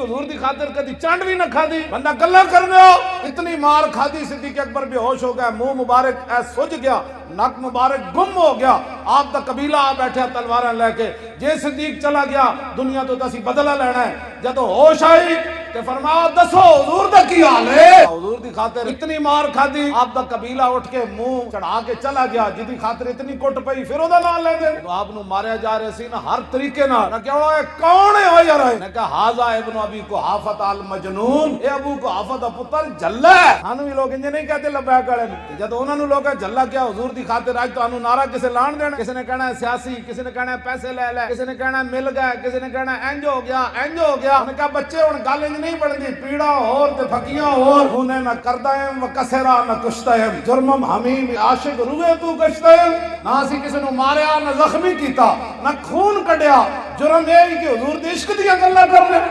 हुजूर दी खातिर कदी चंड भी ना खादी, बंदा गल्ला कर रहे हो। इतनी मार खादी सिद्दीक अकबर बेहोश हो गया, मुंह मुबारक ऐ सुज गया, नक मुबारक गुम हो गया। आप दा कबीला आ बैठा तलवार लेके, जे सिद्दीक चला गया दुनिया तो असी बदला लेना है। जदों होश आई ते फरमाया दसो हुजूर दा की हाल है। हुजूर दी खातिर इतनी मार खादी, आप दा कबीला उठ के मुंह चढ़ा के चला गया, जिदी खातिर इतनी कुट पई फिर ओदा नाम लेंदे। तो आप नु मारया जा रहे सी ना हर तरीके नाल, ना क्या ओए कौन है ओ यार, ने कहा हाजा इब्न अबी कुहाफत अल मजनून, ए अबू कुहाफत दा पुत्र जल्ला है। सानू भी लोग इंज नहीं कहते लबैक वाले नु, जद उन्हां नु लोग जल्ला क्या हुजूर दी खातिर आज तानू नारा किसे लाण देना। किसी ने कहना है सियासी, किसी ने कहना है पैसे ले ले, किसी ने कहना है मिल गए, किसी ने कहना है इंज हो गया इंज हो गया। उन्हें कहा बच्चे हुण गल इंज नहीं बनदी, पीड़ा और ते फकियां और, हुने न करदा है व कसरा न कुश्ता है, जुर्मम हमीम आशिक रुए तू कश्ता है। ना सी किसी नु मारया, न जख्मी कीता, न खून कढ़िया, जुर्म ये कि हुजूर दे इश्क दियां गल्लां कर रहे।